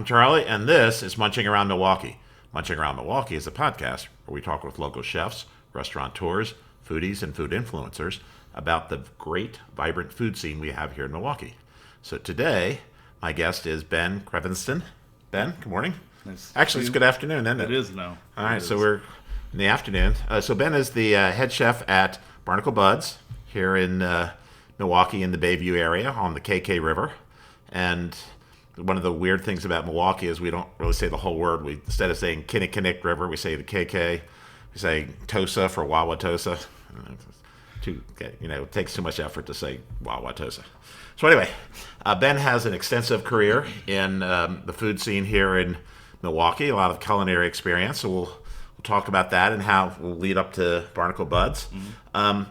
I'm Charlie, and this is Munching Around Milwaukee. Munching Around Milwaukee is a podcast where we talk with local chefs, restaurateurs, foodies, and food influencers about the great, vibrant food scene we have here in Milwaukee. So today, my guest is Ben Crevensten. Ben, good morning. Nice. Actually, it's good afternoon, isn't it? It is now. All right, so we're in the afternoon. So Ben is the head chef at Barnacle Buds here in Milwaukee in the Bayview area on the KK River. And one of the weird things about Milwaukee is we don't really say the whole word. We instead of saying Kinnickinnick River, we say the KK. We say Tosa for Wauwatosa. It takes too much effort to say Wauwatosa. So anyway, Ben has an extensive career in the food scene here in Milwaukee, a lot of culinary experience. So we'll talk about that and how we'll lead up to Barnacle Buds. Mm-hmm.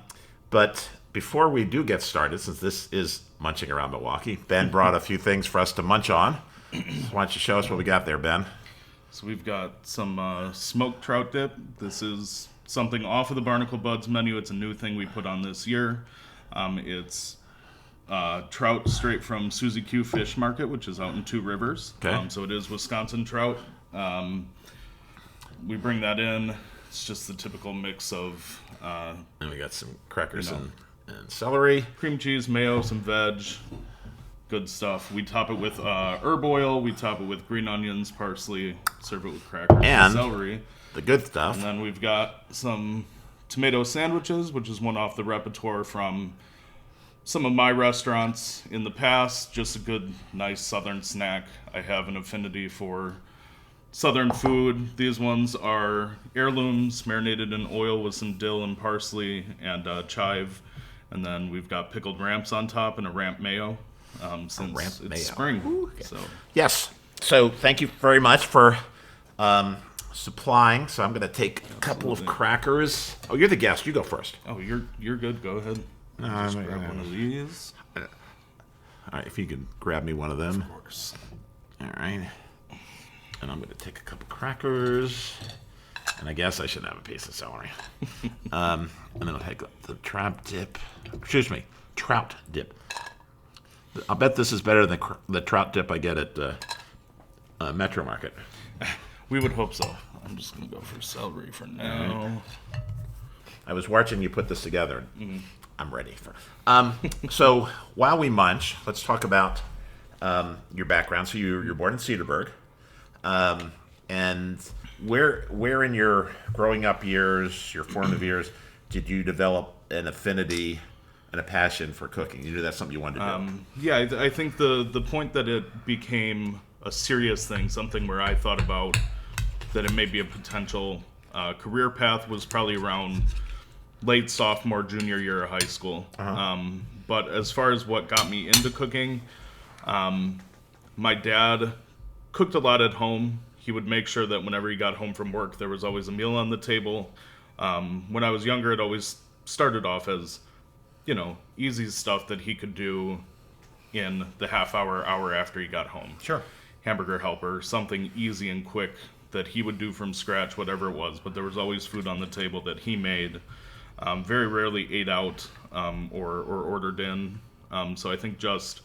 But before we do get started, since this is Munching Around Milwaukee, Ben brought a few things for us to munch on. So why don't you show us what we got there, Ben? So we've got some smoked trout dip. This is something off of the Barnacle Buds menu. It's a new thing we put on this year. It's trout straight from Susie Q Fish Market, which is out in Two Rivers. Okay. So it is Wisconsin trout. We bring that in. It's just the typical mix of... and we got some crackers and celery. Cream cheese, mayo, some veg. Good stuff. We top it with herb oil. We top it with green onions, parsley. Serve it with crackers and celery. The good stuff. And then we've got some tomato sandwiches, which is one off the repertoire from some of my restaurants in the past. Just a good, nice southern snack. I have an affinity for southern food. These ones are heirlooms marinated in oil with some dill and parsley and chive. And then we've got pickled ramps on top and a ramp mayo since it's spring. Ooh, okay. So yes. So thank you very much for supplying. So I'm going to take a couple of crackers. Oh, you're the guest. You go first. Oh, you're good. Go ahead. Just grab one of these. All right, if you could grab me one of them. Of course. All right. And I'm going to take a couple crackers. And I guess I should have a piece of celery. And then I'll take the trout dip. Trout dip. I'll bet this is better than the trout dip I get at Metro Market. We would hope so. I'm just going to go for celery for now. I was watching you put this together. Mm-hmm. I'm ready for. So while we munch, let's talk about your background. So you're born in Cedarburg, and where in your growing up years, your formative years, did you develop an affinity and a passion for cooking? You knew that's something you wanted to do. Yeah, I think the point that it became a serious thing, something where I thought about that it may be a potential career path, was probably around late sophomore, junior year of high school. Uh-huh. But as far as what got me into cooking, my dad cooked a lot at home. He would make sure that whenever he got home from work, there was always a meal on the table. When I was younger, it always started off as, easy stuff that he could do in the hour after he got home. Sure. Hamburger helper, something easy and quick that he would do from scratch, whatever it was. But there was always food on the table that he made. Very rarely ate out or ordered in. So I think just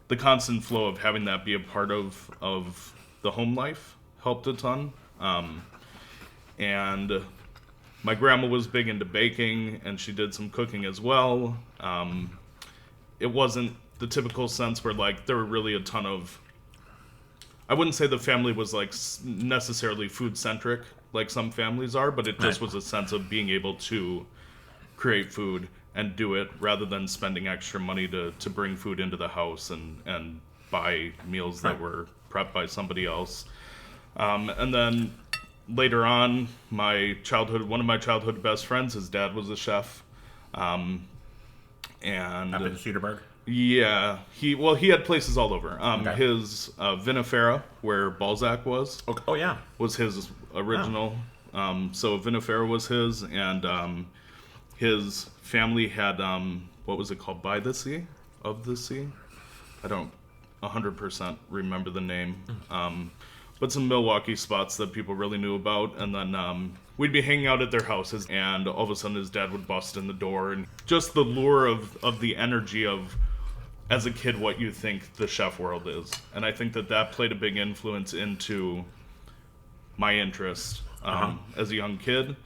the constant flow of having that be a part of the home life helped a ton. And my grandma was big into baking, and she did some cooking as well. It wasn't the typical sense where there were really a ton of... I wouldn't say the family was necessarily food-centric like some families are, but it just was a sense of being able to create food and do it rather than spending extra money to bring food into the house and buy meals that were prepped by somebody else. And then later on, one of my childhood best friends, his dad was a chef. And up in Cedarburg? Yeah, he had places all over. His Vinifera, where Balzac was. Oh yeah, was his original. Oh. So Vinifera was his, and his family had what was it called? By the Sea, of the Sea. I don't 100% remember the name. But some Milwaukee spots that people really knew about, and then we'd be hanging out at their houses, and all of a sudden his dad would bust in the door, and just the lure of the energy of as a kid what you think the chef world is. And I think that played a big influence into my interest as a young kid.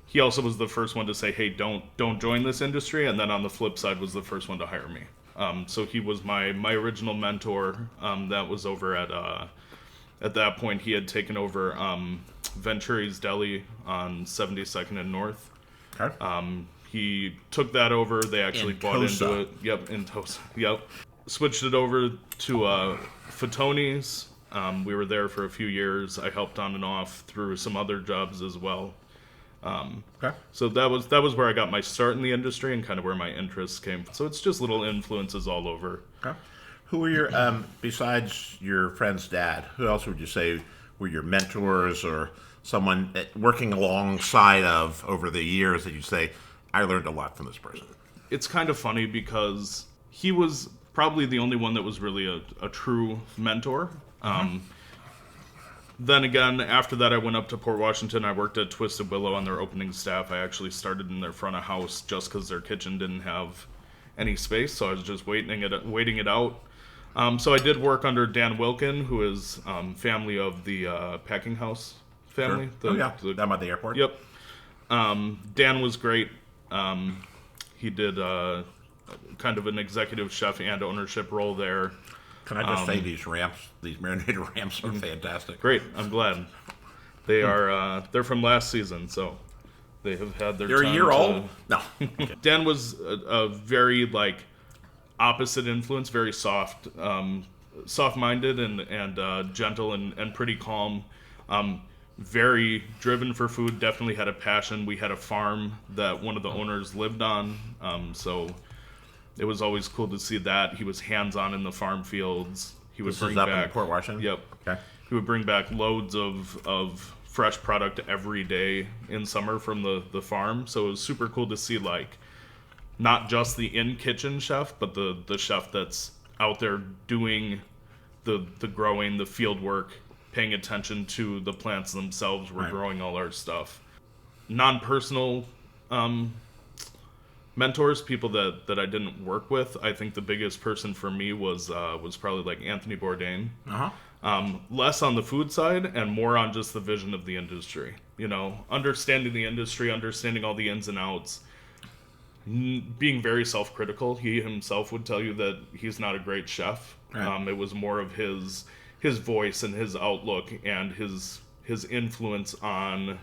He also was the first one to say, hey, don't join this industry. And then on the flip side was the first one to hire me. So he was my original mentor. That was over at that point, he had taken over Venturi's Deli on 72nd and North. Okay. He took that over. They actually bought into it. Yep, in Tosa. Yep. Switched it over to Fatoni's. We were there for a few years. I helped on and off through some other jobs as well. Okay. So that was where I got my start in the industry and kind of where my interests came. So it's just little influences all over. Okay. Who were your, besides your friend's dad, who else would you say were your mentors or someone working alongside of over the years that you say, I learned a lot from this person? It's kind of funny because he was probably the only one that was really a true mentor. Then again, after that, I went up to Port Washington. I worked at Twisted Willow on their opening staff. I actually started in their front of house just because their kitchen didn't have any space, so I was just waiting it out. So I did work under Dan Wilkin, who is family of the Packing House family. Sure. Down by the airport. Yep. Dan was great. He did kind of an executive chef and ownership role there. Can I just say these marinated ramps are fantastic. Great, I'm glad. They are they're from last season, so they have had their They're time a year old? No. Dan was a very opposite influence, very soft-minded and gentle and pretty calm. Very driven for food, definitely had a passion. We had a farm that one of the owners lived on, so it was always cool to see that. He was hands-on in the farm fields. He would bring up back in Port Washington? Yep. Okay. He would bring back loads of fresh product every day in summer from the farm. So it was super cool to see not just the in-kitchen chef, but the chef that's out there doing the growing, the field work, paying attention to the plants themselves. We're growing all our stuff. Non-personal mentors, people that I didn't work with. I think the biggest person for me was probably Anthony Bourdain. Less on the food side and more on just the vision of the industry. Understanding the industry, understanding all the ins and outs, being very self-critical. He himself would tell you that he's not a great chef. Right. It was more of his voice and his outlook and his influence on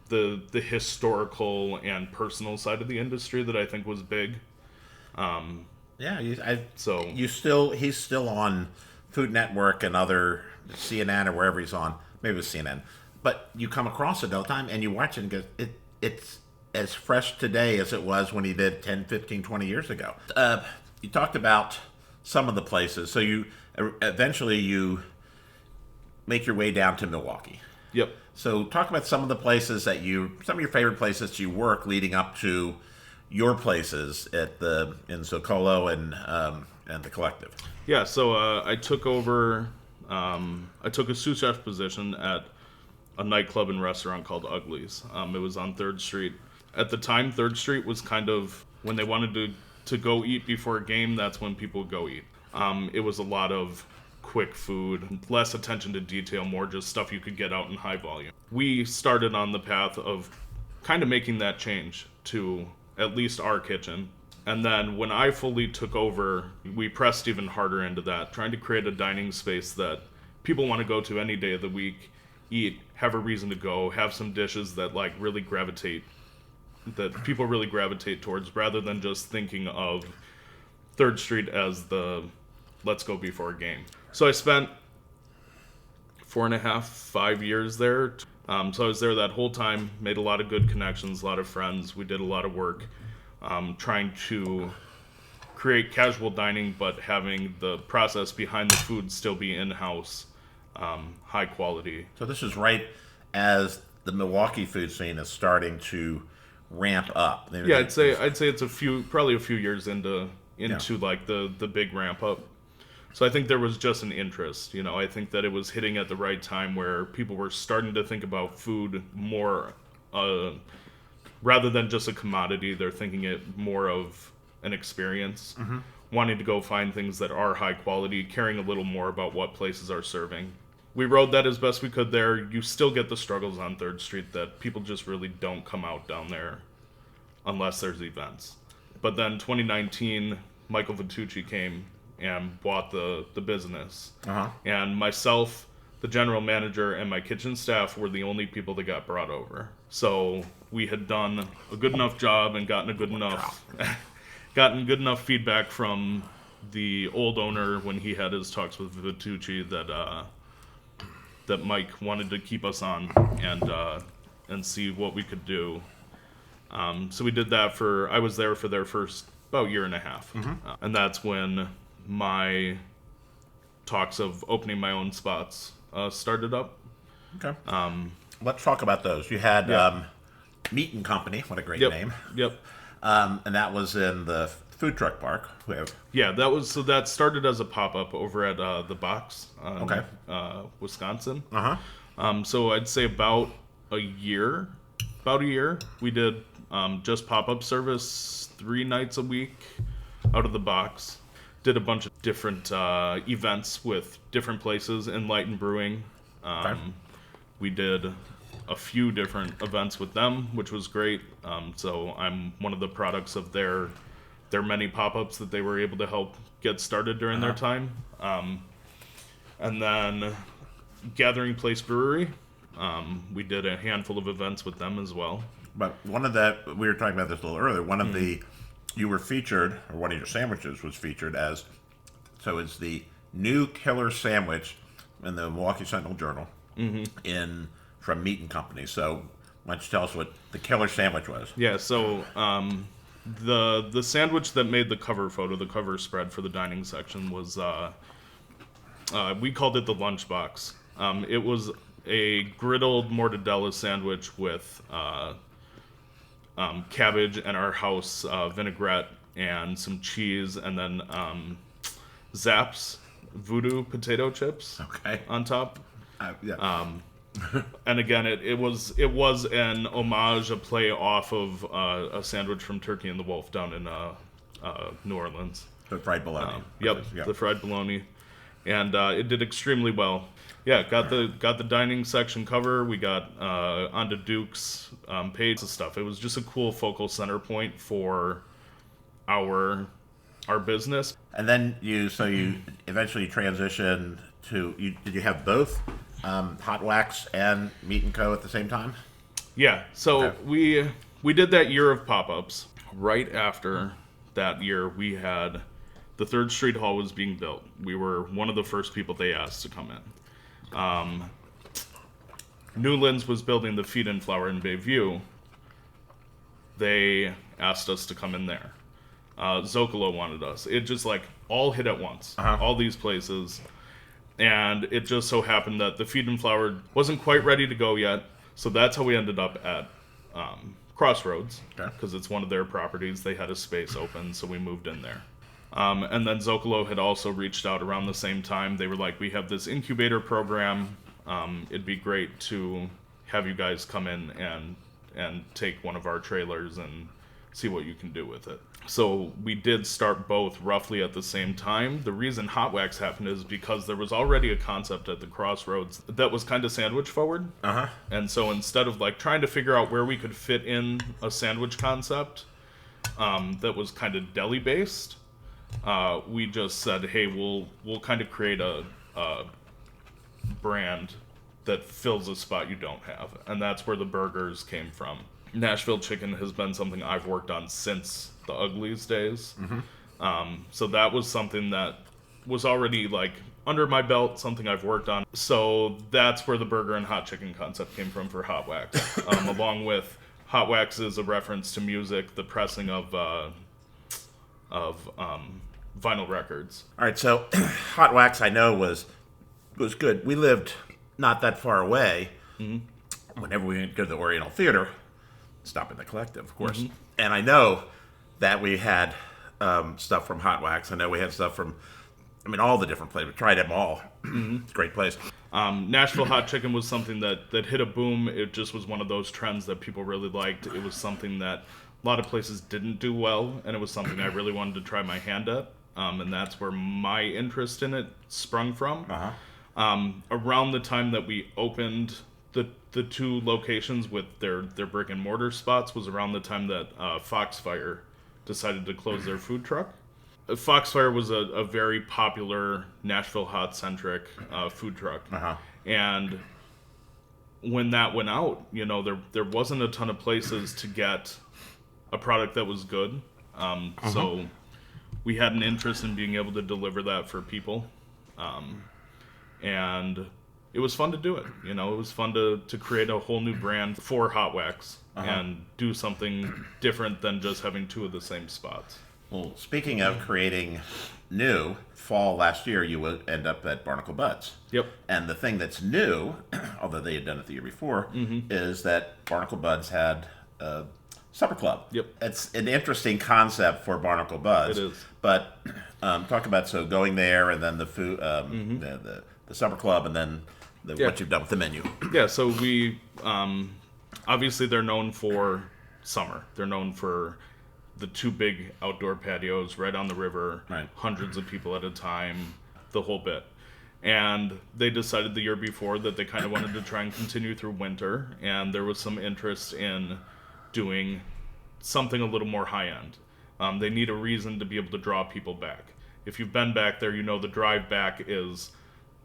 the historical and personal side of the industry that I think was big. He's still on Food Network and other CNN or wherever he's on. Maybe it was CNN. But you come across it all the time and you watch it and go, it's as fresh today as it was when he did 10, 15, 20 years ago. You talked about some of the places. So you eventually make your way down to Milwaukee. Yep. So talk about some of the places some of your favorite places you work leading up to your places in Zocalo and the Collective. Yeah, so I took over, I took a sous chef position at a nightclub and restaurant called Ugly's. It was on 3rd Street. At the time, 3rd Street was kind of, when they wanted to go eat before a game, that's when people would go eat. It was a lot of quick food, less attention to detail, more just stuff you could get out in high volume. We started on the path of kind of making that change to at least our kitchen. And then when I fully took over, we pressed even harder into that, trying to create a dining space that people want to go to any day of the week, eat, have a reason to go, have some dishes that that people really gravitate towards, rather than just thinking of 3rd Street as the let's go before a game. So I spent 4.5, 5 years there. So I was there that whole time, made a lot of good connections, a lot of friends. We did a lot of work trying to create casual dining, but having the process behind the food still be in-house, high quality. So this is right as the Milwaukee food scene is starting to ramp up. Yeah, I'd say it's probably a few years into the big ramp up. So I think there was just an interest. I think that it was hitting at the right time where people were starting to think about food more, rather than just a commodity. They're thinking it more of an experience, wanting to go find things that are high quality, caring a little more about what places are serving. We rode that as best we could there. You still get the struggles on 3rd Street that people just really don't come out down there unless there's events. But then 2019, Michael Vitucci came and bought the business. And myself, the general manager, and my kitchen staff were the only people that got brought over. So we had done a good enough job and gotten good enough feedback from the old owner when he had his talks with Vitucci that Mike wanted to keep us on and see what we could do. So we did that I was there for their first about year and a half. And that's when my talks of opening my own spots started up. Okay. Let's talk about those. You had Meat and Company. What a great name. Yep. And that was in the food truck park. That started as a pop-up over at the Box in Wisconsin. So I'd say about a year we did just pop-up service 3 nights a week out of the Box. Did a bunch of different events with different places. Enlightened Brewing. We did a few different events with them, which was great. So I'm one of the products of their many pop-ups that they were able to help get started during their time. And then Gathering Place Brewery, we did a handful of events with them as well. But we were talking about this a little earlier, you were featured, or one of your sandwiches was featured as, so it's the new killer sandwich in the Milwaukee Sentinel-Journal from Meat and Company. So why don't you tell us what the killer sandwich was? Yeah, so the sandwich that made the cover photo, the cover spread for the dining section was, we called it the lunchbox. It was a griddled mortadella sandwich with cabbage and our house vinaigrette and some cheese, and then Zapp's Voodoo potato chips on top. And again, it was an homage, a play off of a sandwich from Turkey and the Wolf down in New Orleans. The fried bologna. The fried bologna, and it did extremely well. Yeah, got the dining section cover. We got onto Duke's page and stuff. It was just a cool focal center point for our business. And then you eventually transitioned to did you have both Hot Wax and Meat and Co. at the same time? Yeah. So we did that year of pop-ups. Right after that year, we had the 3rd Street Hall was being built. We were one of the first people they asked to come in. Newlands was building the Feed and Flour in Bayview. They asked us to come in there. Zocalo wanted us. It just all hit at once. All these places. And it just so happened that the Feed and Flour wasn't quite ready to go yet. So that's how we ended up at Crossroads. Because it's one of their properties. They had a space open, so we moved in there. And then Zocalo had also reached out around the same time. They were like, we have this incubator program. It'd be great to have you guys come in and take one of our trailers and see what you can do with it. So we did start both roughly at the same time. The reason Hot Wax happened is because there was already a concept at the Crossroads that was kind of sandwich forward. And so instead of trying to figure out where we could fit in a sandwich concept that was kind of deli based, we just said, hey, we'll kind of create a brand that fills a spot you don't have. And that's where the burgers came from. Nashville Chicken has been something I've worked on since the Uglies days. So that was something that was already under my belt, something I've worked on. So that's where the burger and hot chicken concept came from for Hot Wax. Along with Hot Wax is a reference to music, the pressing of vinyl records. All right, so Hot Wax I know was good. We lived not that far away. Whenever we went to the Oriental Theater, stop in the Collective, of course. And I know that we had stuff from Hot Wax. I know we had stuff from, all the different places. We tried them all. It's a great place. Nashville Hot Chicken was something that hit a boom. It just was one of those trends that people really liked. It was something that, lot of places didn't do well, and it was something I really wanted to try my hand at. And that's where my interest in it sprung from. Around the time that we opened the two locations with their brick and mortar spots was around the time that Foxfire decided to close their food truck. Foxfire was a very popular Nashville Hot centric food truck. And when that went out, there wasn't a ton of places to get a product that was good. So we had an interest in being able to deliver that for people. And it was fun to do it. It was fun to create a whole new brand for Hot Wax and do something different than just having two of the same spots. Well, speaking of creating new, fall last year, you would end up at Barnacle Buds. Yep. And the thing that's new, although they had done it the year before, is that Barnacle Buds had a supper club. Yep. It's an interesting concept for Barnacle Buds. It is. But talk about going there and then the food, the supper club, and then what you've done with the menu. Yeah. So we obviously they're known for summer. They're known for the two big outdoor patios right on the river, hundreds of people at a time, the whole bit. And they decided the year before that they kind of wanted to try and continue through winter, and there was some interest in doing something a little more high-end. They need a reason to be able to draw people back. If you've been back there, the drive back is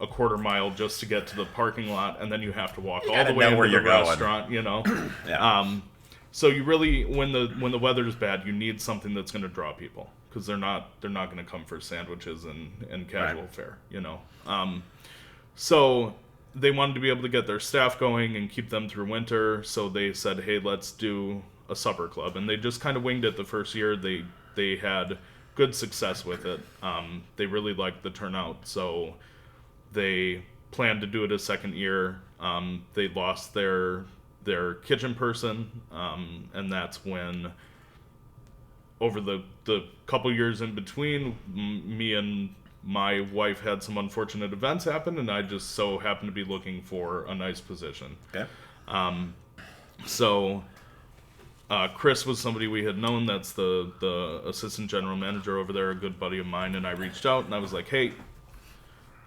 a quarter mile just to get to the parking lot, and then you have to walk all the way into the restaurant, Yeah. So you really, when the weather's bad, you need something that's going to draw people, because they're not going to come for sandwiches and casual fare, So they wanted to be able to get their staff going and keep them through winter. So they said, hey, let's do a supper club, and they just kind of winged it the first year. They had good success with it. They really liked the turnout, so they planned to do it a second year. They lost their kitchen person, and that's when, over the couple years in between, me and my wife had some unfortunate events happen, and I just so happened to be looking for a nice position. Okay. So Chris was somebody we had known. That's the assistant general manager over there, a good buddy of mine, and I reached out and I was like, hey,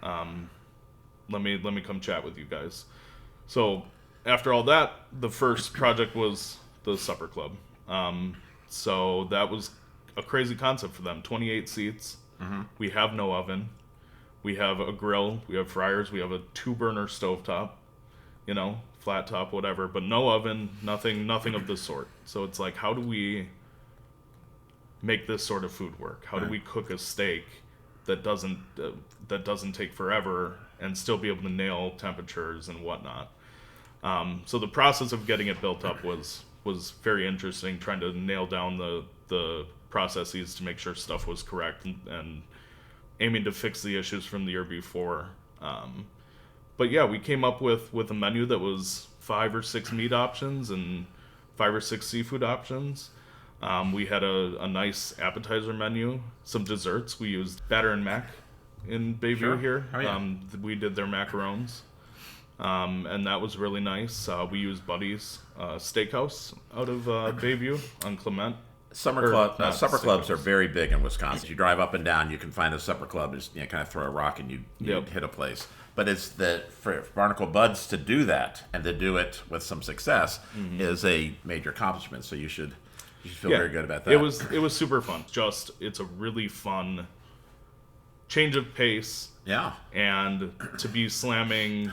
let me come chat with you guys. So after all that, the first project was the supper club. So that was a crazy concept for them. 28 seats. We have no oven. We have a grill. We have fryers. We have a 2-burner stovetop, flat top, whatever, but no oven, nothing of the sort. So it's like, how do we make this sort of food work? How do we cook a steak that doesn't take forever and still be able to nail temperatures and whatnot? So the process of getting it built up was very interesting, trying to nail down the processes to make sure stuff was correct and aiming to fix the issues from the year before. But yeah, we came up with a menu that was 5 or 6 meat options and 5 or 6 seafood options. We had a nice appetizer menu, some desserts. We used Batter and Mac in Bayview here. Oh, yeah. We did their macarons. And that was really nice. We used Buddy's Steakhouse out of Bayview on Clement. Supper clubs are very big in Wisconsin. You drive up and down, you can find a supper club. Just kind of throw a rock and you hit a place. But it's for Barnacle Buds to do that and to do it with some success is a major accomplishment. So you should feel very good about that. It was super fun. It's a really fun change of pace. Yeah. And to be slamming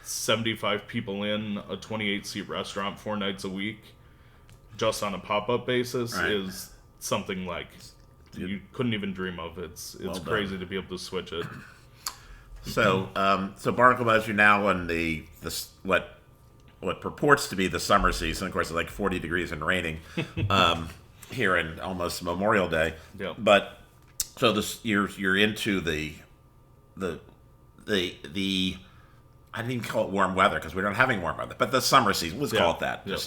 75 people in a 28-seat restaurant 4 nights a week just on a pop-up basis is something like you couldn't even dream of. It's crazy to be able to switch it. So Barnacle Buds, you're now in the what purports to be the summer season. Of course, it's like 40 degrees and raining here in almost Memorial Day. Yep. But so you're into the I didn't even call it warm weather because we don't having warm weather, but the summer season. Let's call it that. Yep.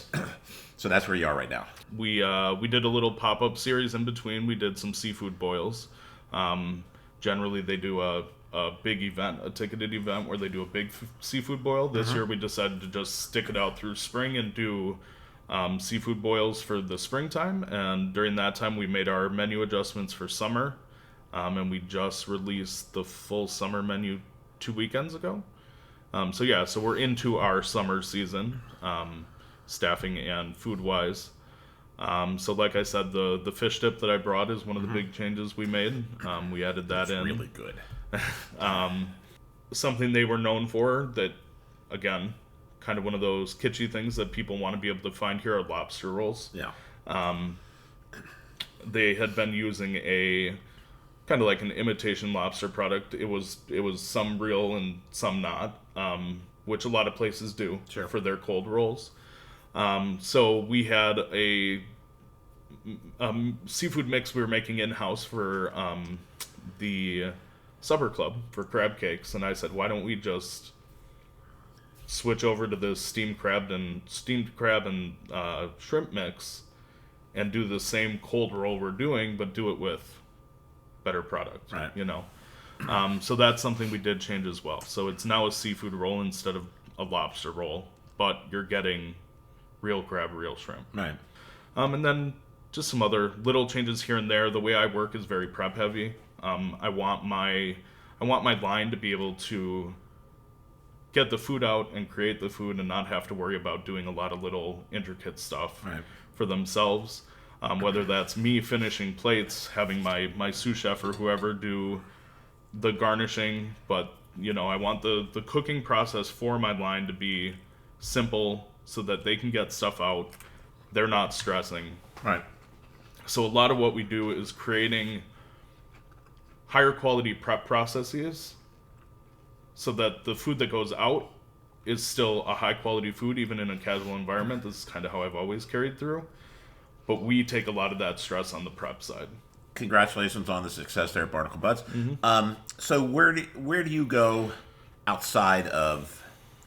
So that's where you are right now. We did a little pop-up series in between. We did some seafood boils. Generally, they do a big event, a ticketed event where they do a big seafood boil. This year, we decided to just stick it out through spring and do seafood boils for the springtime, and during that time we made our menu adjustments for summer, and we just released the full summer menu 2 weekends ago. So we're into our summer season, staffing and food-wise. So like I said, the fish dip that I brought is one of the big changes we made. We added that in. Really good. Something they were known for that, again, kind of one of those kitschy things that people want to be able to find here are lobster rolls. Yeah. They had been using a kind of like an imitation lobster product. It was some real and some not, which a lot of places do for their cold rolls. So we had a seafood mix we were making in-house for the supper club for crab cakes, and I said, why don't we just switch over to this steamed crab and shrimp mix and do the same cold roll we're doing, but do it with better product, right? So that's something we did change as well. So it's now a seafood roll instead of a lobster roll, but you're getting real crab, real shrimp. Right. And then just some other little changes here and there. The way I work is very prep heavy. I want my line to be able to get the food out and create the food and not have to worry about doing a lot of little intricate stuff for themselves. Whether that's me finishing plates, having my sous chef or whoever do the garnishing, but I want the cooking process for my line to be simple so that they can get stuff out. They're not stressing. Right. So a lot of what we do is creating higher quality prep processes so that the food that goes out is still a high quality food, even in a casual environment. This is kind of how I've always carried through. But we take a lot of that stress on the prep side. Congratulations on the success there at Barnacle Buds. So where do you go outside of?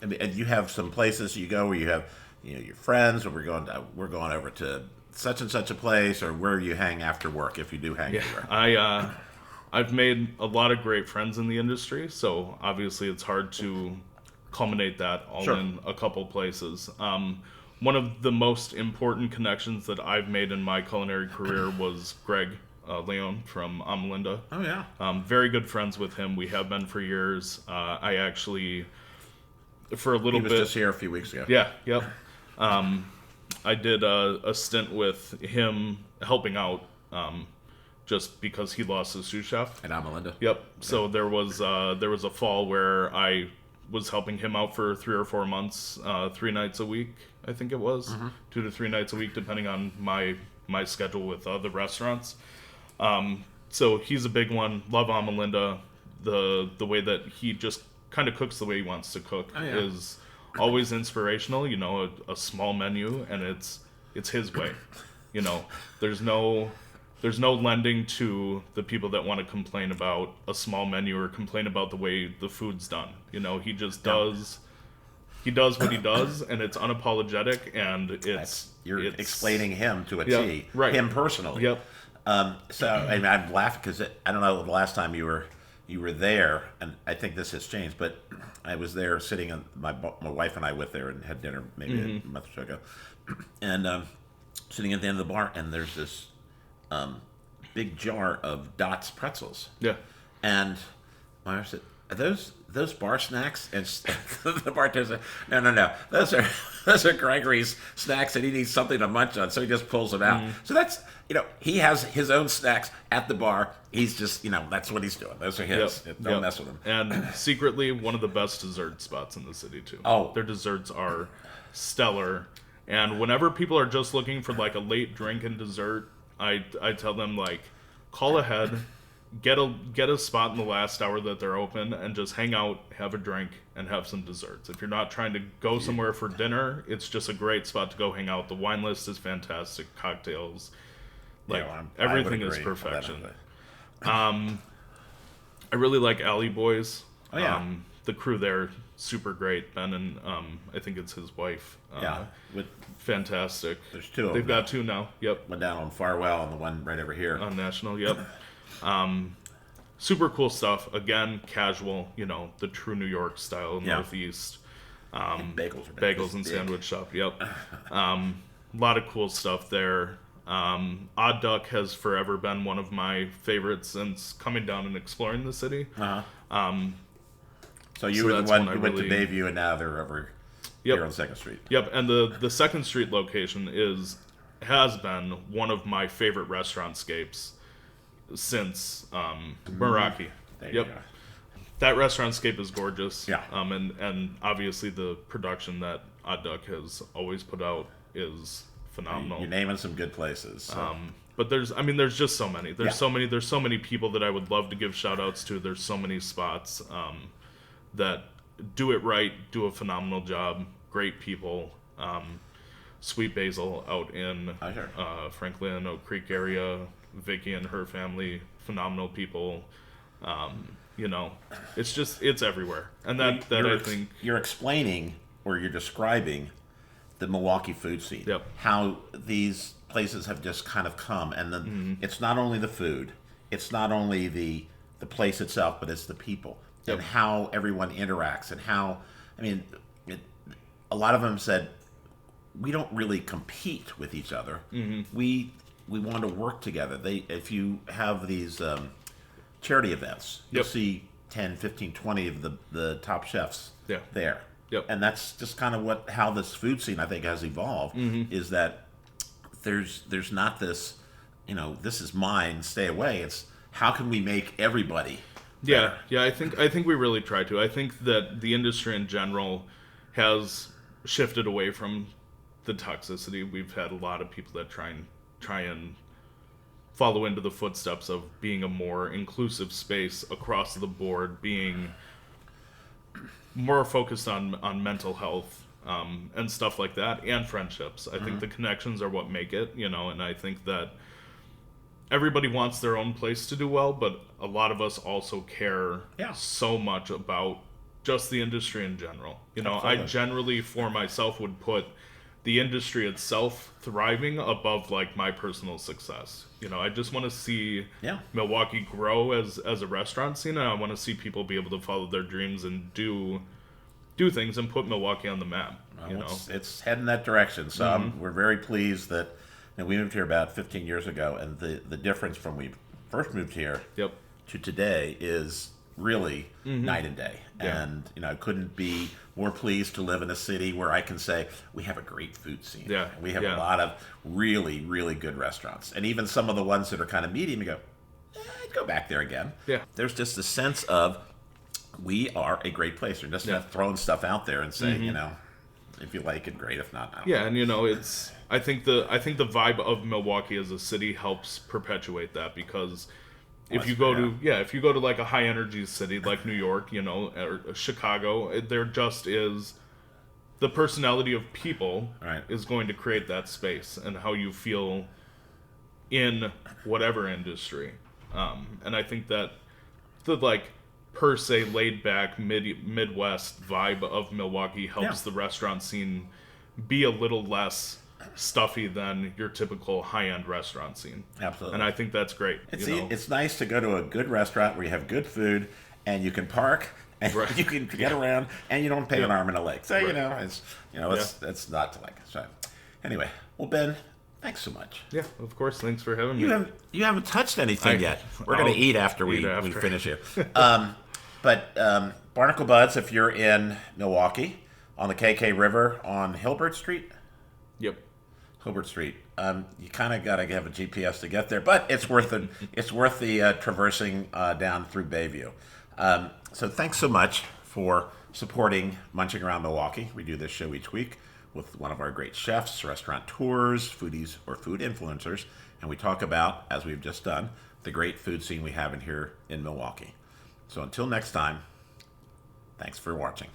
I mean, you have some places you go where you have your friends, or we're going over to such and such a place, or where you hang after work if you do hang anywhere. I've made a lot of great friends in the industry, so obviously it's hard to culminate that all in a couple places. One of the most important connections that I've made in my culinary career was Greg Leon from Amilinda. Oh, yeah. Very good friends with him. We have been for years. I actually, for a little bit... He was just here a few weeks ago. Yeah, yep. I did a stint with him helping out just because he lost his sous chef. At Amilinda? Yep. So there was a fall where I was helping him out for 3 or 4 months, 3 nights a week, I think it was. 2 to 3 nights a week, depending on my schedule with the restaurants. So he's a big one. Love Amilinda. The way that he just kind of cooks the way he wants to cook is always inspirational. A small menu, and it's his way. There's no lending to the people that want to complain about a small menu or complain about the way the food's done. He just does. He does what he does, and it's unapologetic, and it's explaining him to a T, him personally. Yep. So I'm laughing because I don't know the last time you were there, and I think this has changed, but I was there sitting, my wife and I went there and had dinner maybe a month or so ago, and sitting at the end of the bar, and there's this big jar of Dots pretzels. Yeah. And my wife said, "Are those bar snacks?" And the bartender said, "No. Those are Gregory's snacks, and he needs something to munch on, so he just pulls them out." So that's, he has his own snacks at the bar. He's just, that's what he's doing. Those are his. Don't mess with them. And secretly, one of the best dessert spots in the city, too. Oh. Their desserts are stellar. And whenever people are just looking for, like, a late drink and dessert, I tell them, like, call ahead, get a spot in the last hour that they're open, and just hang out, have a drink, and have some desserts. If you're not trying to go somewhere for dinner, it's just a great spot to go hang out. The wine list is fantastic, cocktails, everything is perfection. I really like Alley Boys. Oh, yeah. The crew there, super great. Ben and I think it's his wife. Fantastic. There's 2 of them. They've got 2 now. Yep. One down on Farwell and the one right over here. On National, yep. Super cool stuff. Again, casual, the true New York style, Northeast. Bagels and sandwich shop, yep. lot of cool stuff there. Odd Duck has forever been one of my favorites since coming down and exploring the city. So you were the one who went to Bayview, and now they're over here on 2nd Street. Yep, and the 2nd Street location has been one of my favorite restaurantscapes since Milwaukee. There you go. That restaurantscape is gorgeous. Yeah. And obviously the production that Odd Duck has always put out is phenomenal. You're naming some good places. So. But there's just so many. There's so many people that I would love to give shout outs to. There's so many spots that do it right, do a phenomenal job, great people. Sweet Basil out in Franklin, Oak Creek area, Vicky and her family, phenomenal people. It's everywhere. And I think you're explaining or you're describing the Milwaukee food scene. Yep. How these places have just kind of come, and then it's not only the food, it's not only the place itself, but it's the people and how everyone interacts and how, a lot of them said, we don't really compete with each other. We want to work together. If you have these charity events, you'll see 10, 15, 20 of the top chefs there. Yep. And that's just kind of how this food scene, I think, has evolved, is that there's not this, this is mine, stay away. It's how can we make everybody better? Yeah, I think we really try to. I think that the industry in general has shifted away from the toxicity. We've had a lot of people that try and follow into the footsteps of being a more inclusive space across the board, being more focused on mental health and stuff like that, and friendships. I think the connections are what make it, and I think that everybody wants their own place to do well, but a lot of us also care so much about just the industry in general. I generally, for myself, would put the industry itself thriving above my personal success. I just want to see Milwaukee grow as a restaurant scene, and I want to see people be able to follow their dreams and do things and put Milwaukee on the map. It's heading that direction. So we're very pleased that we moved here about 15 years ago, and the difference from we first moved here to today is really night and day. And I couldn't be more pleased to live in a city where I can say we have a great food scene. We have a lot of really, really good restaurants, and even some of the ones that are kind of medium, you go, I'd go back there again. There's just a sense of we are a great place. We're just not throwing stuff out there and saying, if you like it, great. If not, no. And it's. I think the vibe of Milwaukee as a city helps perpetuate that, because if you go to like a high energy city like New York, or Chicago, there just is the personality of people is going to create that space and how you feel in whatever industry. And I think that the per se laid back Midwest vibe of Milwaukee helps the restaurant scene be a little less stuffy than your typical high-end restaurant scene. Absolutely. And I think that's great. It's nice to go to a good restaurant where you have good food and you can park and you can get around and you don't pay an arm and a leg. So it's not to like. So anyway, well, Ben, thanks so much. Yeah, of course. Thanks for having me. You haven't touched anything yet. We're going to eat after we finish here. But Barnacle Buds, if you're in Milwaukee, on the KK River on Hilbert Street. Yep. Hilbert Street. You kind of got to have a GPS to get there, but it's worth the traversing down through Bayview. So thanks so much for supporting Munching Around Milwaukee. We do this show each week with one of our great chefs, restaurateurs, foodies, or food influencers, and we talk about, as we've just done, the great food scene we have in here in Milwaukee. So until next time, thanks for watching.